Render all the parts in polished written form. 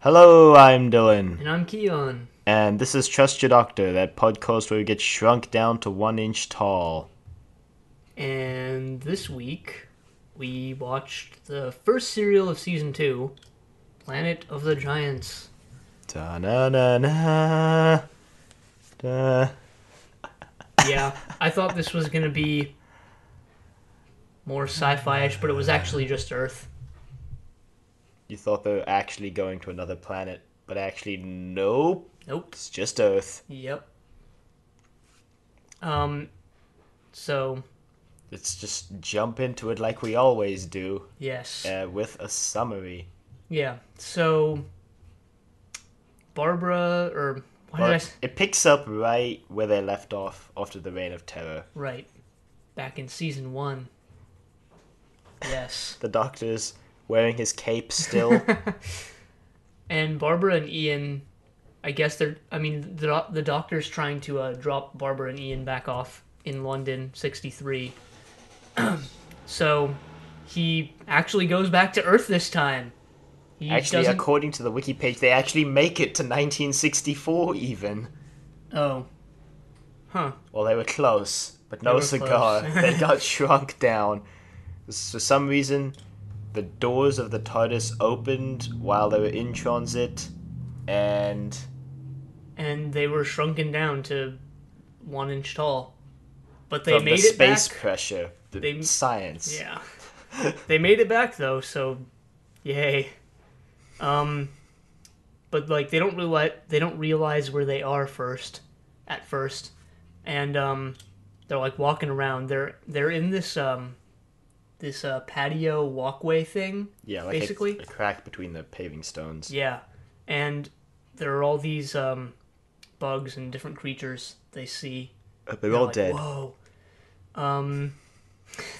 Hello, I'm Dylan. And I'm Kiyan. And this is Trust Your Doctor, that podcast where we get shrunk down to 1 inch tall. And this week, we watched the first serial of Season 2, Planet of the Giants. Da-na-na-na. Da. Yeah, I thought this was going to be more sci-fi-ish, but it was actually just Earth. You thought they were actually going to another planet, but actually, nope. Nope. It's just Earth. Yep. So, Let's just jump into it like we always do, yes. with a summary. Yeah, so, Barbara, or, what did I say? It picks up right where they left off after the Reign of Terror. Right. Back in Season 1. Yes. The Doctor's wearing his cape still. And Barbara and Ian, I guess the Doctor's trying to drop Barbara and Ian back off in London 63. So he actually goes back to Earth this time. According to the wiki page, they actually make it to 1964 even. Oh. Huh. Well, they were close, but no cigar. They got shrunk down. For some reason, the doors of the TARDIS opened while they were in transit, and they were shrunken down to 1 inch tall. But they from made the it back. space pressure, science. Yeah. They made it back though, so yay. But like they don't realize where they are at first. And they're like walking around. They're in this patio walkway thing. Yeah, like basically a crack between the paving stones. Yeah. And there are all these bugs and different creatures they see. They're all like, dead. Whoa.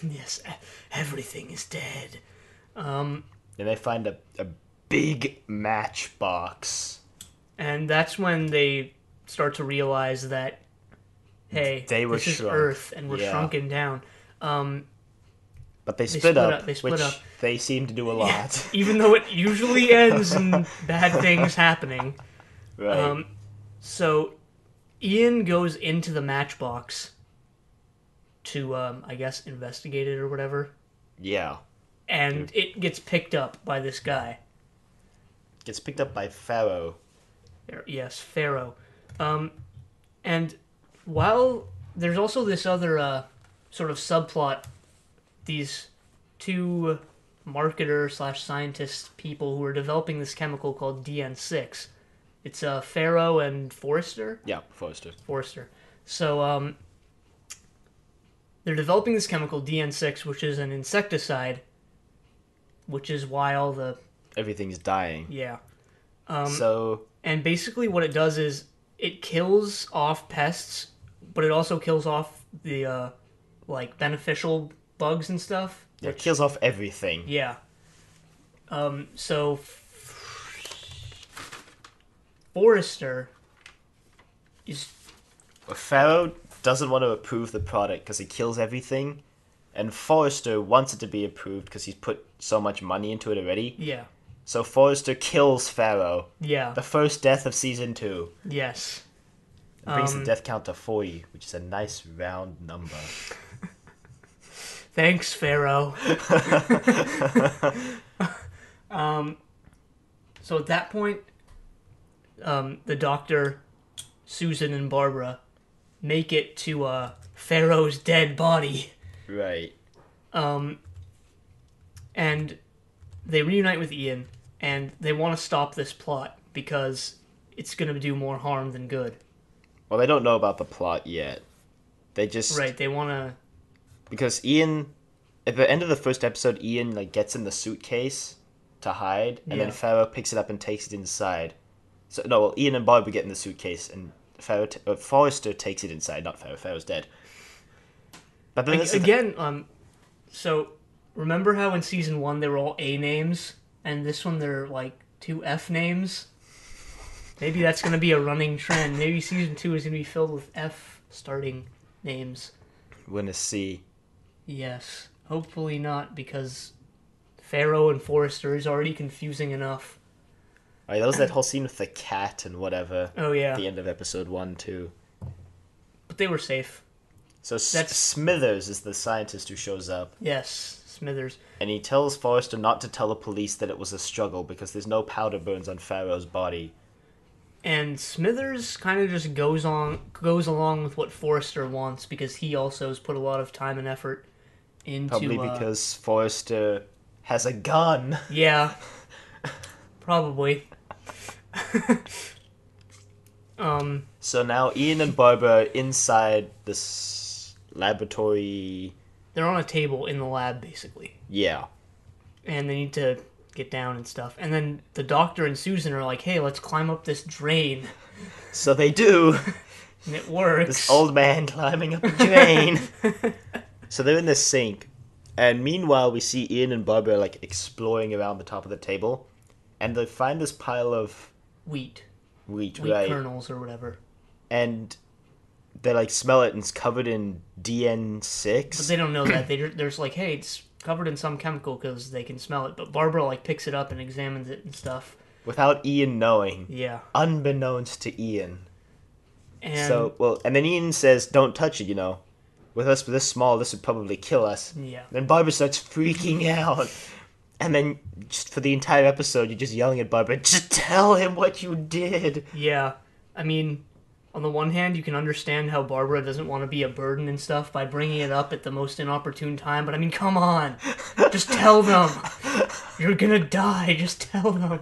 Yes, everything is dead. And they find a big matchbox. And that's when they start to realize that, hey, this is Earth, and we're shrunken down. But they split up, which they seem to do a lot. Yeah, even though it usually ends in bad things happening. Right. So Ian goes into the matchbox to, I guess, investigate it or whatever. Yeah. And it gets picked up by this guy. Gets picked up by Pharaoh. Yes, Pharaoh. And while there's also this other sort of subplot, these two marketer/scientist people who are developing this chemical called DN6. It's Pharaoh and Forrester. Yeah, Forrester. So they're developing this chemical DN6, which is an insecticide, which is why all the everything's dying. Yeah. And basically what it does is it kills off pests, but it also kills off the beneficial bugs and stuff. Yeah, it kills off everything. Yeah. So Forrester is... Pharaoh doesn't want to approve the product because it kills everything, and Forrester wants it to be approved because he's put so much money into it already. Yeah. So Forrester kills Pharaoh. Yeah. The first death of season 2. Yes. It brings the death count to 40, which is a nice round number. Thanks, Pharaoh. So at that point, the Doctor, Susan, and Barbara make it to Pharaoh's dead body. Right. And they reunite with Ian, and they want to stop this plot because it's going to do more harm than good. Well, they don't know about the plot yet. They just... Right, they want to... Because Ian... At the end of the first episode, Ian gets in the suitcase to hide, and then Pharaoh picks it up and takes it inside. So no, well, Ian and Barbara get in the suitcase, and Forrester takes it inside. Not Pharaoh. Pharaoh's dead. But then so remember how in season 1 they were all A names, and this one they're like 2 F names? Maybe that's going to be a running trend. Maybe season 2 is going to be filled with F starting names. We're going to see. Yes. Hopefully not, because Pharaoh and Forrester is already confusing enough. Alright, that was that whole scene with the cat and whatever. Oh, yeah. At the end of episode 1, too. But they were safe. So Smithers is the scientist who shows up. Yes, Smithers. And he tells Forrester not to tell the police that it was a struggle because there's no powder burns on Pharaoh's body. And Smithers kind of just goes along with what Forrester wants because he also has put a lot of time and effort into... Probably because Forrester has a gun. Yeah. Probably. So now Ian and Barbara are inside this laboratory. They're on a table in the lab, basically. Yeah. And they need to get down and stuff. And then the doctor and Susan are like, hey, let's climb up this drain. So they do. And it works. This old man climbing up a drain. So they're in this sink. And meanwhile, we see Ian and Barbara like exploring around the top of the table. And they find this pile of... Wheat Wheat, kernels or whatever. And they like smell it and it's covered in DN6. But they don't know that. They're just like, hey, it's covered in some chemical because they can smell it. But Barbara like picks it up and examines it and stuff. Without Ian knowing. Yeah. Unbeknownst to Ian. And And then Ian says, don't touch it, With us this small, this would probably kill us. Yeah. Then Barbara starts freaking out. And then, just for the entire episode, you're just yelling at Barbara, just tell him what you did. Yeah. I mean, on the one hand, you can understand how Barbara doesn't want to be a burden and stuff by bringing it up at the most inopportune time. But I mean, come on. Just tell them. You're gonna die. Just tell them.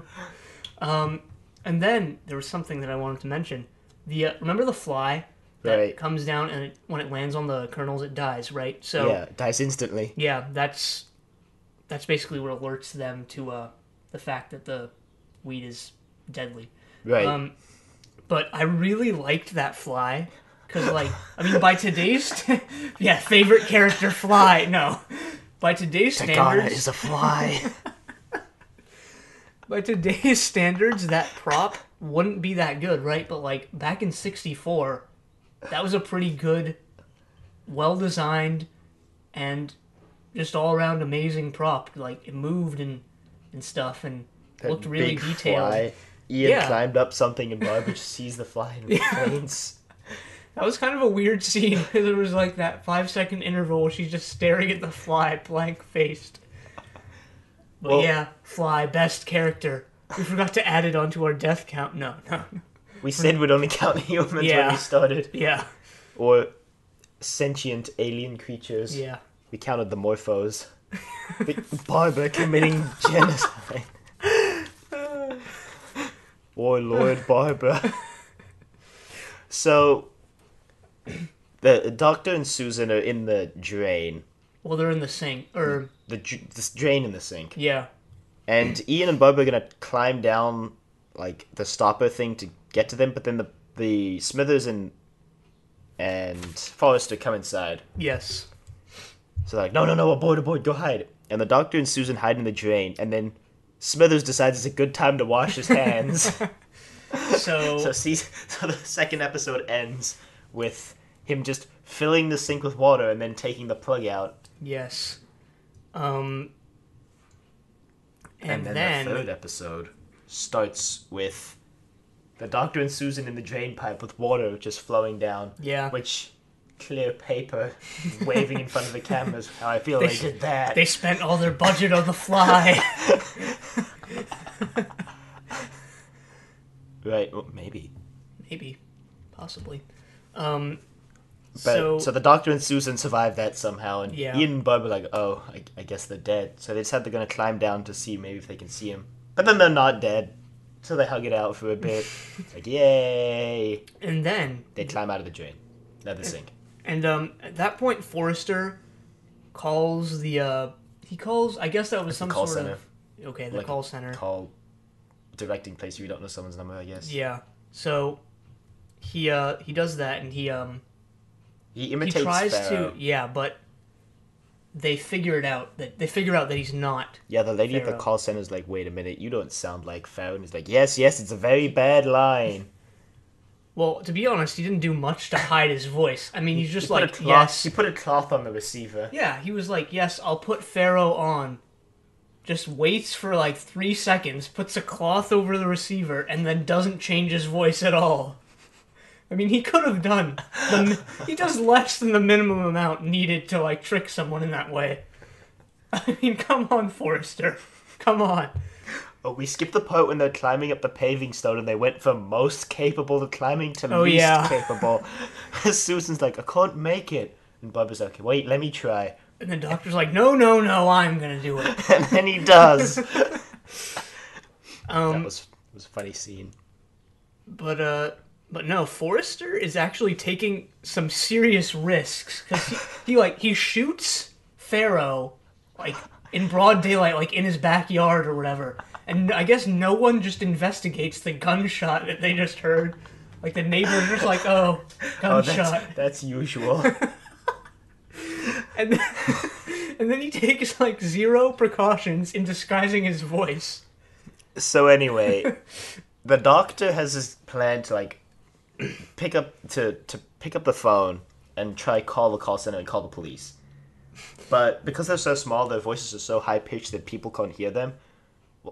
And then, there was something that I wanted to mention. Remember the fly that comes down and when it lands on the kernels, it dies, right? So yeah, it dies instantly. Yeah, that's basically what alerts them to the fact that the wheat is deadly. Right. But I really liked that fly because, by today's favorite character fly. No, by today's standards, Tegana is a fly. By today's standards, that prop wouldn't be that good, right? But back in '64, that was a pretty good, well-designed, and just all-around amazing prop. It moved and stuff and looked really detailed. Fly. Ian climbed up something and Barbara just sees the fly and faints. That was kind of a weird scene because it was that 5-second interval where she's just staring at the fly, blank-faced. But fly, best character. We forgot to add it onto our death count. No. We said we'd only count humans when we started. Yeah. Or sentient alien creatures. Yeah. We counted the morphos. Barbara committing genocide. Warlord Barbara. So, the doctor and Susan are in the drain. Well, they're in the sink, or... This drain in the sink. Yeah. And Ian and Barbara are going to climb down, the stopper thing to get to them, but then the Smithers and Forrester come inside. Yes. So they're like, no, aboard, go hide. And the doctor and Susan hide in the drain, and then Smithers decides it's a good time to wash his hands. So the second episode ends with him just filling the sink with water and then taking the plug out. Yes. And then the third episode starts with the doctor and Susan in the drain pipe with water just flowing down. Yeah. Which, clear paper, waving in front of the cameras. How I feel they did that. They spent all their budget on the fly. Right, well, maybe. Maybe. Possibly. So the doctor and Susan survive that somehow, and Yeah. Ian and Bub are like, oh, I guess they're dead. So they decide they're going to climb down to see maybe if they can see him. But then they're not dead. So they hug it out for a bit. Like, yay! And then... They climb out of the drain. Not the sink. And at that point, Forrester calls the... he calls... I guess that was some call sort center. of... Okay, the call center. Call directing place where you don't know someone's number, I guess. Yeah. So he does that, and he imitates he tries Pharaoh. to... Yeah, but they figure it out. They figure out that he's not. Yeah, the lady at the Pharaoh. call center is like, wait a minute, you don't sound like Pharaoh. And he's like, yes, it's a very bad line. Well, to be honest, he didn't do much to hide his voice. I mean, he's just He put a like, cloth- yes. He put a cloth on the receiver. Yeah, he was like, yes, I'll put Pharaoh on. just waits for like 3 seconds, puts a cloth over the receiver, and then doesn't change his voice at all. I mean, he could have done. He does less than the minimum amount needed to like trick someone in that way. I mean, come on, Forrester. Come on. Oh, we skipped the part when they're climbing up the paving stone and they went from most capable of climbing to least capable. Susan's like, I can't make it. And Barbara's like, wait, let me try. And the doctor's like, no, I'm gonna do it. And then he does. That was a funny scene. But no, Forrester is actually taking some serious risks. Because he shoots Pharaoh, like, in broad daylight, like, in his backyard or whatever. And I guess no one just investigates the gunshot that they just heard. Like, the neighbor's just like, oh, gunshot. That's usual. And then he takes, like, 0 precautions in disguising his voice. So anyway, the doctor has his plan to, like, pick up the phone and try call the call center and call the police. But because they're so small, their voices are so high-pitched that people can't hear them.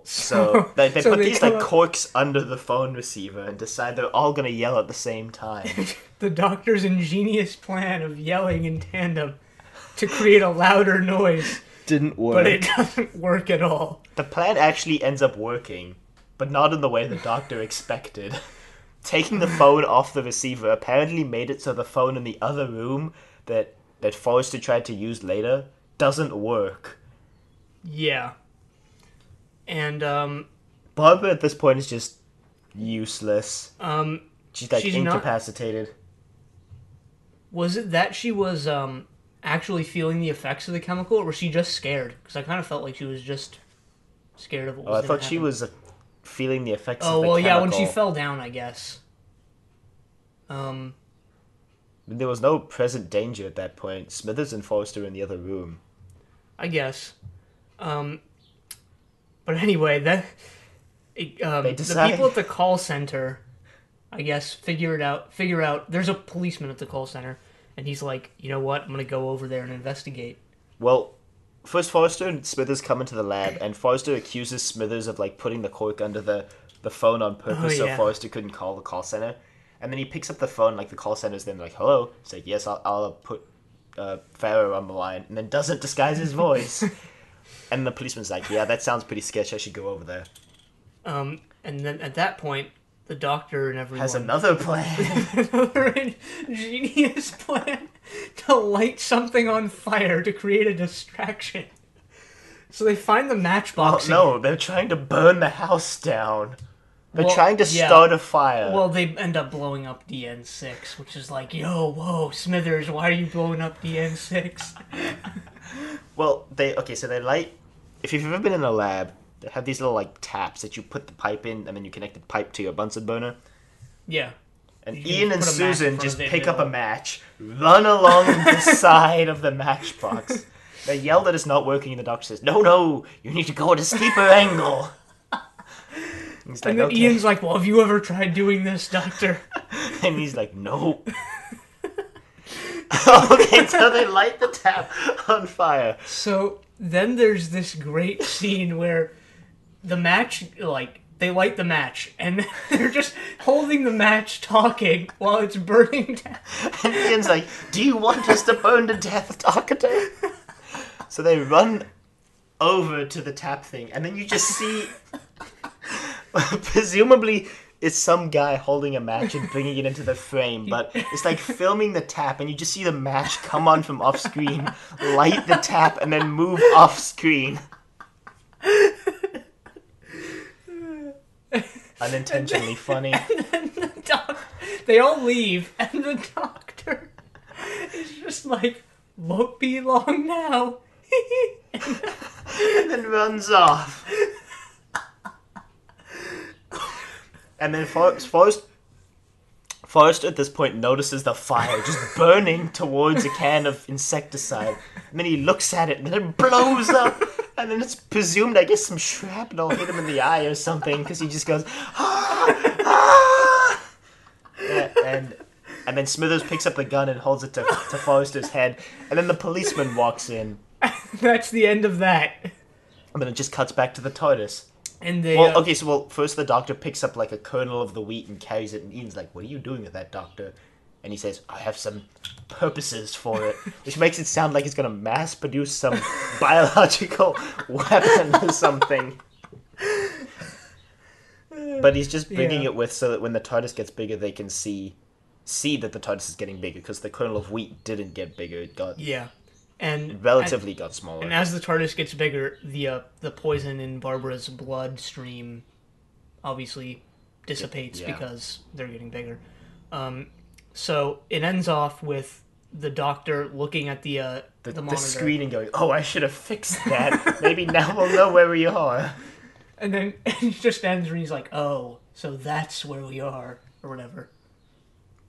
So they put these like corks under the phone receiver and decide they're all going to yell at the same time. The doctor's ingenious plan of yelling in tandem to create a louder noise didn't work. But it doesn't work at all. The plan actually ends up working, but not in the way the doctor expected. Taking the phone off the receiver apparently made it so the phone in the other room that Forrester tried to use later doesn't work. Yeah. And, Barbara at this point is just useless. She's incapacitated. Was it that she was, actually feeling the effects of the chemical, or was she just scared? Because I kind of felt like she was just scared of what was I thought she was feeling the effects of the chemical. Oh, well, yeah, when she fell down, I guess. There was no present danger at that point. Smithers and Forrester were in the other room. I guess. But anyway, the people at the call center, I guess, figure out there's a policeman at the call center, and he's like, you know what, I'm going to go over there and investigate. Well, first Forrester and Smithers come into the lab, and Forrester accuses Smithers of, like, putting the cork under the phone on purpose so Forrester couldn't call the call center. And then he picks up the phone, like, the call center's then like, hello. He's like, yes, I'll put Pharaoh on the line, and then doesn't disguise his voice. And the policeman's like, yeah, that sounds pretty sketchy. I should go over there. And then at that point, the doctor and everyone... has another plan. Another ingenious plan to light something on fire to create a distraction. So they find the matchbox. No, they're trying to burn the house down. They're trying to start a fire. Well, they end up blowing up DN6, which is like, whoa, Smithers, why are you blowing up DN6? Well, they light... If you've ever been in a lab, they have these little, like, taps that you put the pipe in, and then you connect the pipe to your Bunsen burner. Yeah. And Ian and Susan just pick up a match, run along the side of the matchbox. They yell that it's not working, and the doctor says, no, you need to go at a steeper angle. And then okay. Ian's like, well, have you ever tried doing this, doctor? And he's like, no. Okay, so they light the tap on fire. So then there's this great scene where the match, like, they light the match, and they're just holding the match talking while it's burning down. And Ian's like, do you want us to burn to death, doctor? So they run over to the tap thing, and then you just see... presumably it's some guy holding a match and bringing it into the frame, but it's like filming the tap, and you just see the match come on from off screen, light the tap, and then move off screen. Unintentionally funny. And then they all leave, and the doctor is just like, won't be long now. And then runs off. And then Forrester at this point notices the fire just burning towards a can of insecticide. And then he looks at it, and then it blows up. And then it's presumed, I guess, some shrapnel hit him in the eye or something, because he just goes, ah, ah! Yeah, and then Smithers picks up the gun and holds it to Forrester's head. And then the policeman walks in. That's the end of that. And then it just cuts back to the TARDIS. And they... First the Doctor picks up, like, a kernel of the wheat and carries it, and Ian's like, what are you doing with that, Doctor? And he says, I have some purposes for it. Which makes it sound like he's going to mass-produce some biological weapon or something. But he's just bringing it with so that when the TARDIS gets bigger, they can see that the TARDIS is getting bigger, because the kernel of wheat didn't get bigger. It got... Yeah. got smaller. And as the TARDIS gets bigger, the poison in Barbara's bloodstream obviously dissipates because they're getting bigger. So it ends off with the Doctor looking at the monitor. The screen and going, oh, I should have fixed that. Maybe now we'll know where we are. And then it just ends and he's like, oh, so that's where we are, or whatever.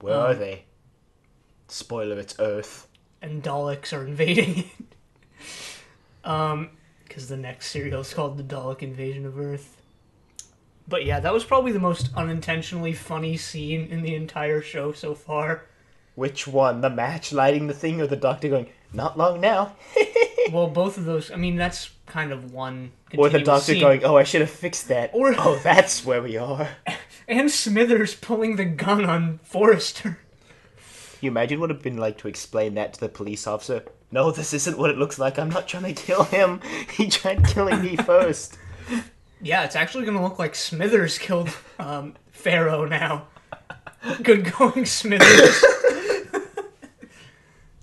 Where are they? Spoiler, it's Earth. And Daleks are invading it. Because the next serial is called The Dalek Invasion of Earth. But yeah, that was probably the most unintentionally funny scene in the entire show so far. Which one? The match lighting the thing, or the Doctor going, not long now? Well, both of those, I mean, that's kind of one or the Doctor scene. going, oh, I should have fixed that. Or, oh, that's where we are. And Smithers pulling the gun on Forrester. Can you imagine what it would have been like to explain that to the police officer? No, this isn't what it looks like. I'm not trying to kill him. He tried killing me first. Yeah, it's actually going to look like Smithers killed Pharaoh now. Good going, Smithers.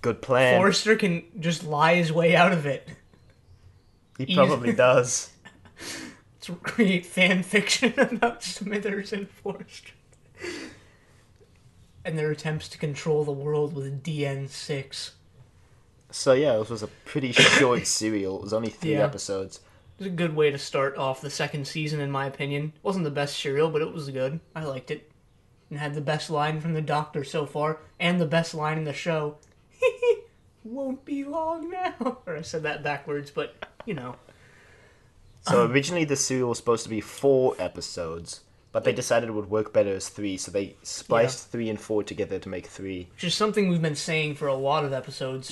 Good plan. Forrester can just lie his way out of it. He probably does. To create fan fiction about Smithers and Forrester. And their attempts to control the world with DN6. So yeah, this was a pretty short serial. It was only 3 episodes. It was a good way to start off the second season, in my opinion. It wasn't the best serial, but it was good. I liked it. And had the best line from the Doctor so far, and the best line in the show. Won't be long now. Or I said that backwards, but, you know. So originally the serial was supposed to be 4 episodes, but they decided it would work better as 3, so they spliced 3 and 4 together to make 3. Which is something we've been saying for a lot of episodes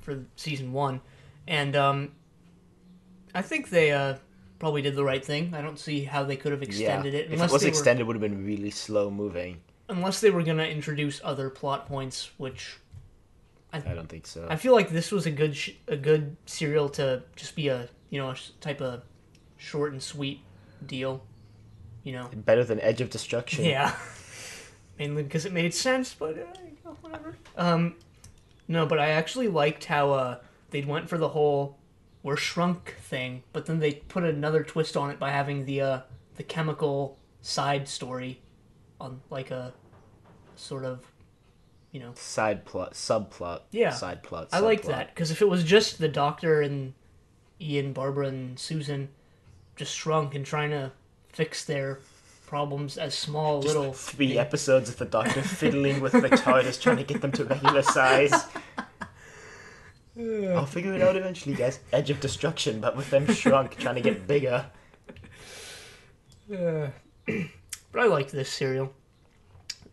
for season 1. And I think they probably did the right thing. I don't see how they could have extended it. If it was extended, it would have been really slow moving. Unless they were going to introduce other plot points, which... I don't think so. I feel like this was a good serial to just be a type of short and sweet deal, you know. Better than Edge of Destruction. Yeah, mainly because it made sense, but whatever. No, but I actually liked how they went for the whole "we're shrunk" thing, but then they put another twist on it by having the chemical side story on like a sort of. You know, subplot. Yeah, side plot. I like that because if it was just the Doctor and Ian, Barbara, and Susan just shrunk and trying to fix their problems as small just little 3 episodes of the Doctor fiddling with the TARDIS trying to get them to regular size. I'll figure it out eventually, guys. Edge of Destruction, but with them shrunk, trying to get bigger. But I liked this serial,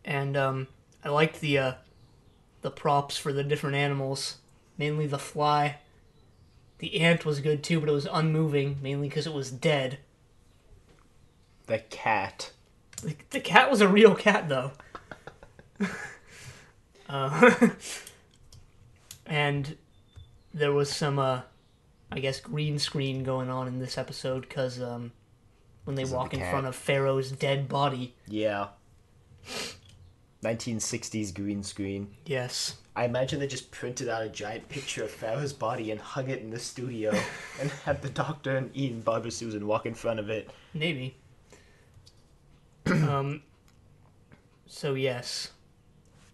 and I liked the props for the different animals, mainly the fly. The ant was good too, but it was unmoving, mainly because it was dead. The cat. The cat was a real cat, though. And there was some, I guess, green screen going on in this episode, because when they walk in front of Pharaoh's dead body. Yeah. 1960s green screen. Yes. I imagine they just printed out a giant picture of Pharaoh's body and hung it in the studio and had the Doctor and Ian, Barbara, Susan walk in front of it. Maybe. So yes.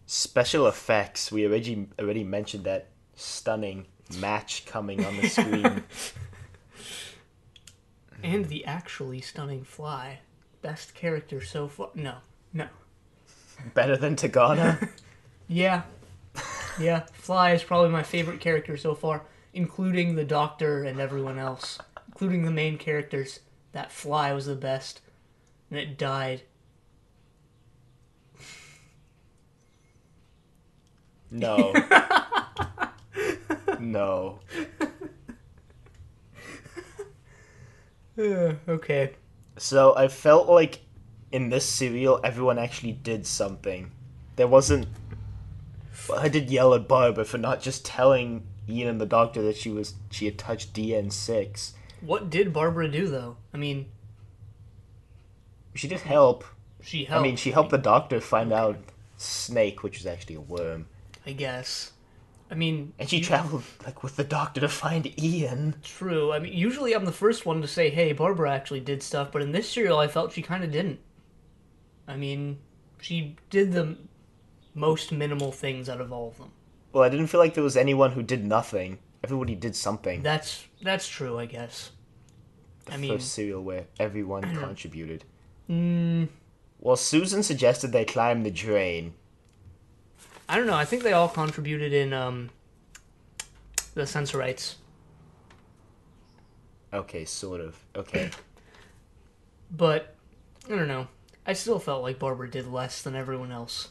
Special effects. We already mentioned that stunning match coming on the screen. And the actually stunning fly. Best character so far. No. Better than Tegana? Yeah. Yeah, Fly is probably my favorite character so far, including the Doctor and everyone else. Including the main characters. That Fly was the best. And it died. No. No. Okay. So I felt like in this serial, everyone actually did something. There wasn't. I did yell at Barbara for not just telling Ian and the doctor that she had touched DN6. What did Barbara do, though? I mean, She did help. she I mean, helped. she helped the doctor find Okay. out Snake, which was actually a worm. I guess. I mean, And she traveled like with the doctor to find Ian. true. I mean, usually I'm the first one to say, hey, Barbara actually did stuff, but in this serial, I felt she kind of didn't. I mean, she did the most minimal things out of all of them. Well, I didn't feel like there was anyone who did nothing. Everybody did something. That's true, I guess. The first serial where everyone contributed. Well, Susan suggested they climb the drain. I don't know. I think they all contributed in the Sensorites. Okay, sort of. Okay. But, I don't know. I still felt like Barbara did less than everyone else.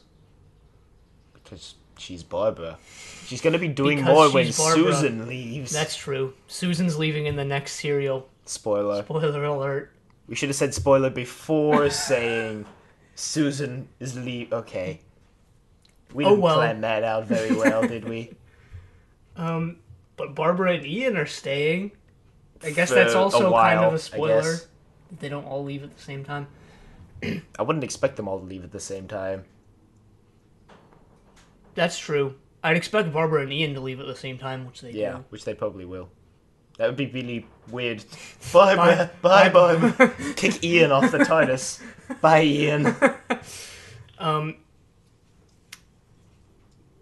Because she's Barbara. She's going to be doing Because more when she's Barbara. Susan leaves. That's true. Susan's leaving in the next serial. Spoiler. Spoiler alert. We should have said spoiler before saying Susan is Okay. We didn't plan that out very well, did we? But Barbara and Ian are staying. I guess For that's also a while, kind of a I spoiler. guess. They don't all leave at the same time. I wouldn't expect them all to leave at the same time. That's true. I'd expect Barbara and Ian to leave at the same time, which they Yeah, do. which they probably will. That would be really weird. Bye, Barbara. Kick Ian off the TARDIS. Bye, Ian.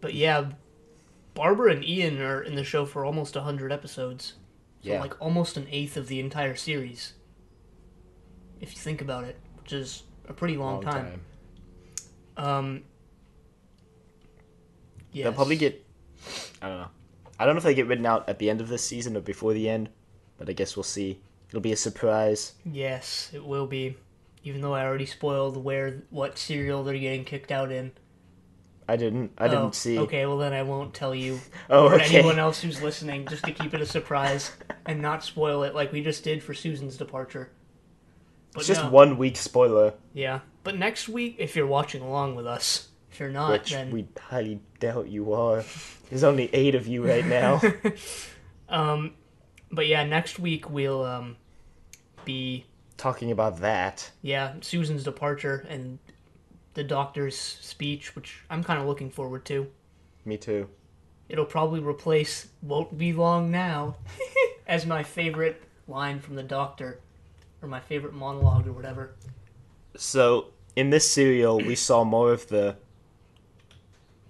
But yeah, Barbara and Ian are in the show for almost 100 episodes. So Yeah. like almost an eighth of the entire series. If you think about it, which is a pretty long time. Yes. They'll probably get... I don't know. I don't know if they get written out at the end of this season or before the end, but I guess we'll see. It'll be a surprise. Yes, it will be. Even though I already spoiled what serial they're getting kicked out in. I didn't see. Okay, well then I won't tell you Oh, or okay. anyone else who's listening, just to keep it a surprise and not spoil it like we just did for Susan's departure. But It's just no. 1 week spoiler, Yeah, but next week, if you're watching along with us, if you're not, which then we highly doubt you are. There's only 8 of you right now. But yeah, next week we'll be Talking about that. Susan's departure and the doctor's speech, which I'm kind of looking forward to. Me too. It'll probably replace "Won't be long now" as my favorite line from the Doctor, or my favorite monologue, or whatever. So, in this serial, we saw more of the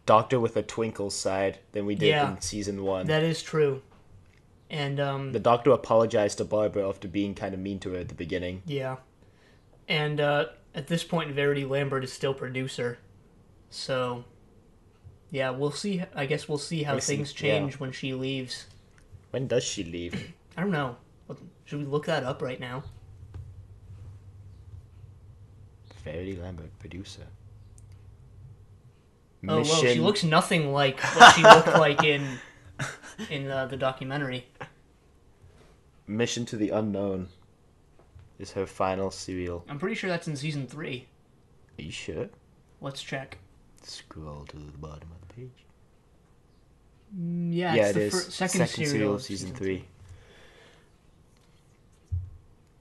Doctor with a twinkle side than we did in season 1. That is true. And The Doctor apologized to Barbara after being kind of mean to her at the beginning. yeah, and at this point, Verity Lambert is still producer, so yeah, we'll see. I guess we'll see how things change when she leaves. When does she leave? I don't know. Should we look that up right now? Verity Lambert, producer. Oh, well, she looks nothing like what she looked like in the documentary. Mission to the Unknown is her final serial. I'm pretty sure that's in season 3. Are you sure? Let's check. Scroll to the bottom of the page. Yeah, it's it the is. second serial of season 3.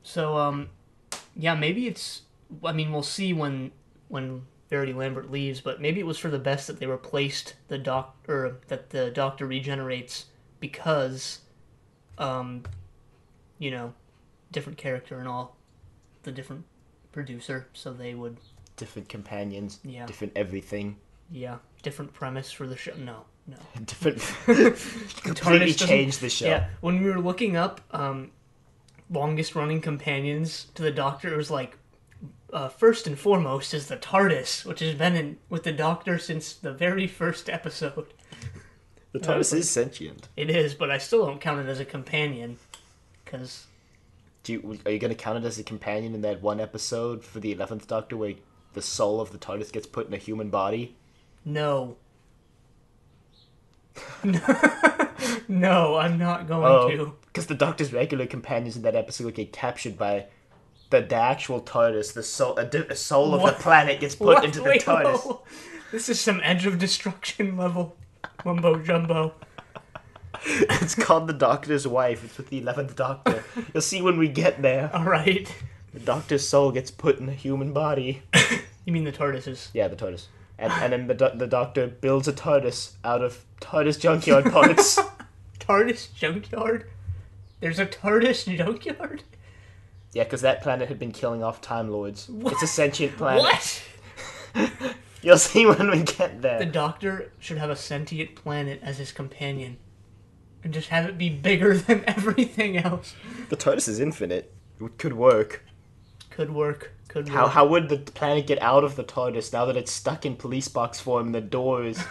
So, yeah, maybe it's... I mean, we'll see when Verity Lambert leaves, but maybe it was for the best that they replaced that the Doctor regenerates because, different character and all, the different producer, so they would... Different companions. Yeah. Different everything. Yeah, different premise for the show. No. Different... completely changed the show. Yeah, when we were looking up longest running companions to the Doctor, it was like, first and foremost is the TARDIS, which has been with the Doctor since the very first episode. The TARDIS is sentient. It is, but I still don't count it as a companion, because... Are you going to count it as a companion in that one episode for the 11th Doctor where the soul of the TARDIS gets put in a human body? No. No, I'm not going to. Because the Doctor's regular companions in that episode get captured by the actual TARDIS. The soul, a soul of the planet gets put into the TARDIS. Whoa. This is some Edge of Destruction level mumbo jumbo. It's called the Doctor's Wife. It's with the 11th Doctor. You'll see when we get there. All right. The Doctor's soul gets put in a human body. You mean the TARDISes? Yeah, the TARDIS. And then the Doctor builds a TARDIS out of TARDIS junkyard parts. TARDIS junkyard? There's a TARDIS junkyard? Yeah, because that planet had been killing off Time Lords. What? It's a sentient planet. What? You'll see when we get there. The Doctor should have a sentient planet as his companion. And just have it be bigger than everything else. The TARDIS is infinite. It could work. Could work. How would the planet get out of the TARDIS now that it's stuck in police box form and the door is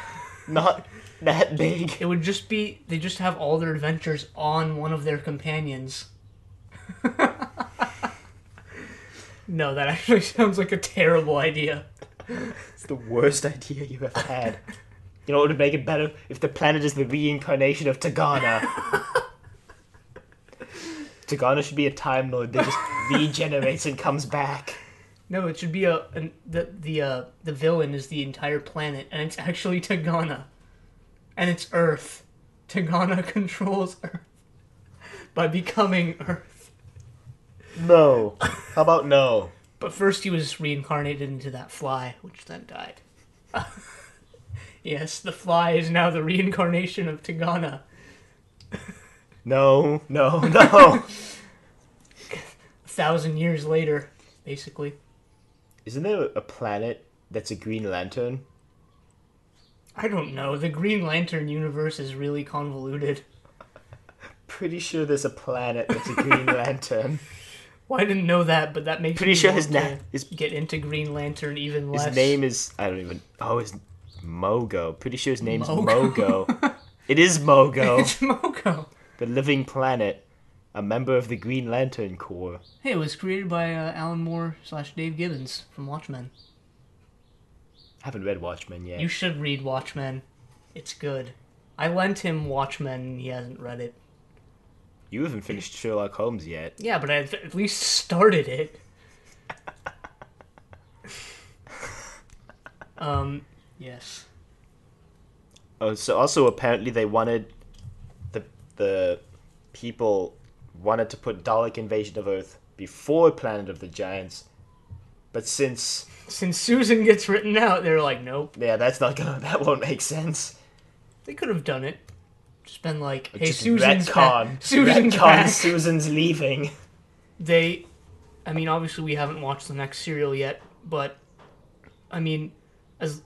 not that big? It would just be... They just have all their adventures on one of their companions. No, that actually sounds like a terrible idea. It's the worst idea you've ever had. You know what would make it better? If the planet is the reincarnation of Tegana. Tegana should be a Time Lord that just regenerates and comes back. No, it should be the villain is the entire planet, and it's actually Tegana. And it's Earth. Tegana controls Earth by becoming Earth. No. How about no? But first he was reincarnated into that fly, which then died. Yes, the fly is now the reincarnation of Tegana. No. 1,000 years later, basically. Isn't there a planet that's a Green Lantern? I don't know. The Green Lantern universe is really convoluted. Pretty sure there's a planet that's a Green Lantern. Well, I didn't know that, but that makes pretty me sure want his to is get into Green Lantern even less. His name is his Mogo. Pretty sure his name's Mogo. It is Mogo. It's Mogo. The living planet, a member of the Green Lantern Corps. Hey, it was created by Alan Moore / Dave Gibbons from Watchmen. Haven't read Watchmen yet. You should read Watchmen. It's good. I lent him Watchmen and he hasn't read it. You haven't finished Sherlock Holmes yet. Yeah, but I've at least started it. Yes. Oh, so also apparently they wanted the people wanted to put Dalek Invasion of Earth before Planet of the Giants, but since Susan gets written out, they're like, nope. Yeah, that won't make sense. They could have done it. Just been like, hey, just Susan's back. Susan's back. Susan's leaving. I mean, obviously we haven't watched the next serial yet, but I mean,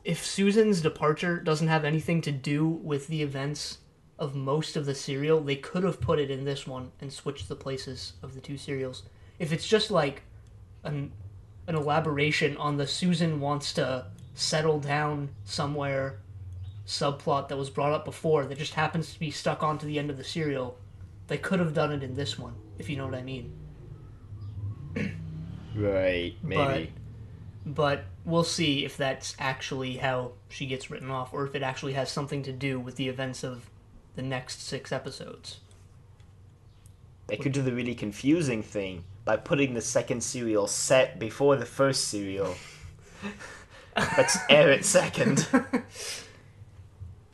if Susan's departure doesn't have anything to do with the events of most of the serial, they could have put it in this one and switched the places of the two serials. If it's just like an elaboration on the Susan wants to settle down somewhere subplot that was brought up before that just happens to be stuck onto the end of the serial, they could have done it in this one, if you know what I mean. Right, maybe. But we'll see if that's actually how she gets written off, or if it actually has something to do with the events of the next 6 episodes. They could do the really confusing thing by putting the second serial set before the first serial. Let's air it second.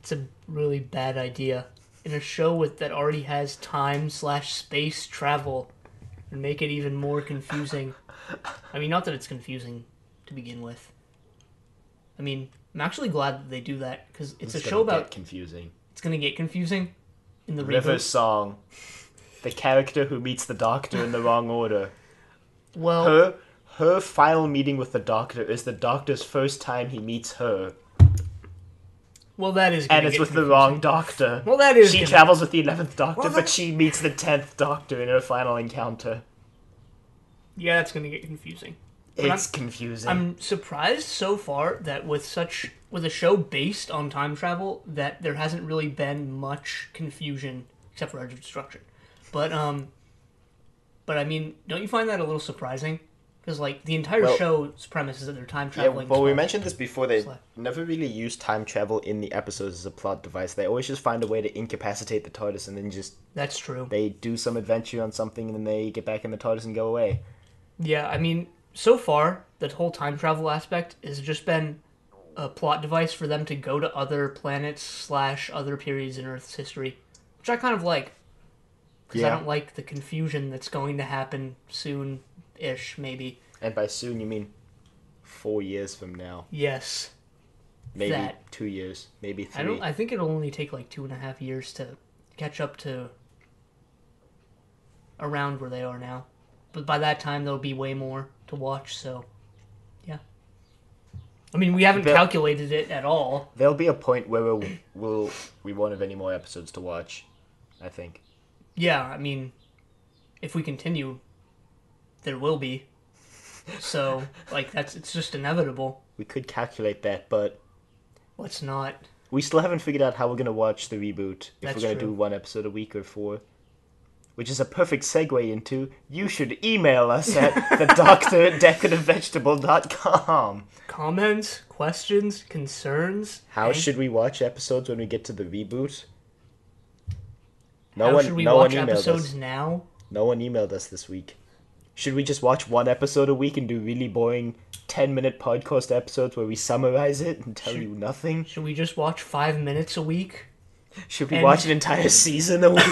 It's a really bad idea. In a show that already has time/space travel, and make it even more confusing. I mean, not that it's confusing to begin with. I mean, I'm actually glad that they do that, because it's a show about... confusing. It's going to get confusing in the River's song. The character who meets the Doctor in the wrong order. Well... Her final meeting with the Doctor is the Doctor's first time he meets her. Well, that is and it's with confusing. The wrong Doctor. Well, that is... She travels with the 11th Doctor, but she meets the 10th Doctor in her final encounter. Yeah, that's going to get confusing. It's confusing. I'm surprised so far that with a show based on time travel that there hasn't really been much confusion except for Edge of Destruction. But I mean, don't you find that a little surprising? Because, like, the entire show's premise is that they're time traveling. Yeah, well, we mentioned this before. They never really use time travel in the episodes as a plot device. They always just find a way to incapacitate the TARDIS and then just... That's true. They do some adventure on something and then they get back in the TARDIS and go away. Yeah, I mean, so far, that whole time travel aspect has just been a plot device for them to go to other planets / other periods in Earth's history. Which I kind of like. Because I don't like the confusion that's going to happen soon-ish, maybe. And by soon, you mean 4 years from now. Yes. Maybe 2 years. Maybe 3. I think it'll only take like 2.5 years to catch up to around where they are now. But by that time, there'll be way more to watch, so... Yeah. I mean, we haven't calculated it at all. There'll be a point where we won't have any more episodes to watch, I think. Yeah, I mean, if we continue, there will be. So, like, it's just inevitable. We could calculate that, but... Let's not. We still haven't figured out how we're going to watch the reboot. If That's we're going to true. do 1 episode a week or 4. Which is a perfect segue into, you should email us at thedoctor@decorativevegetable.com. Comments, questions, concerns? How should we watch episodes when we get to the reboot? How should we watch episodes now? No one emailed us this week. Should we just watch 1 episode a week and do really boring 10-minute podcast episodes where we summarize it and tell you nothing? Should we just watch 5 minutes a week? Should we watch an entire season a week?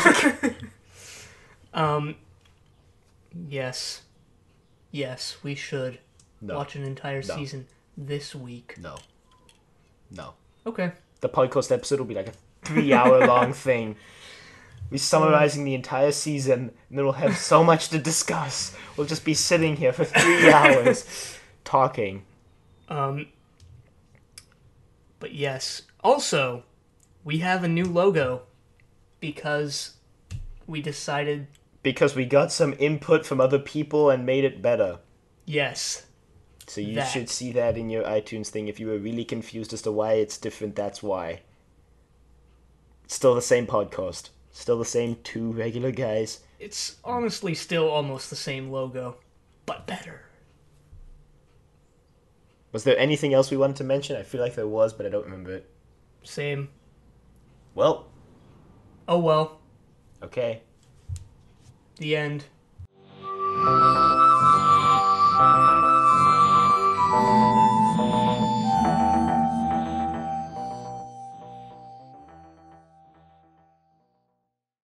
Yes. Yes, we should watch an entire season this week. No. Okay. The podcast episode will be like a 3-hour long thing. We're summarizing the entire season, and then we'll have so much to discuss. We'll just be sitting here for 3 hours talking. But yes. Also, we have a new logo because we decided... Because we got some input from other people and made it better. Yes. So you should see that in your iTunes thing. If you were really confused as to why it's different, that's why. It's still the same podcast. Still the same 2 regular guys. It's honestly still almost the same logo, but better. Was there anything else we wanted to mention? I feel like there was, but I don't remember it. Same. Well. Oh well. Okay. The end.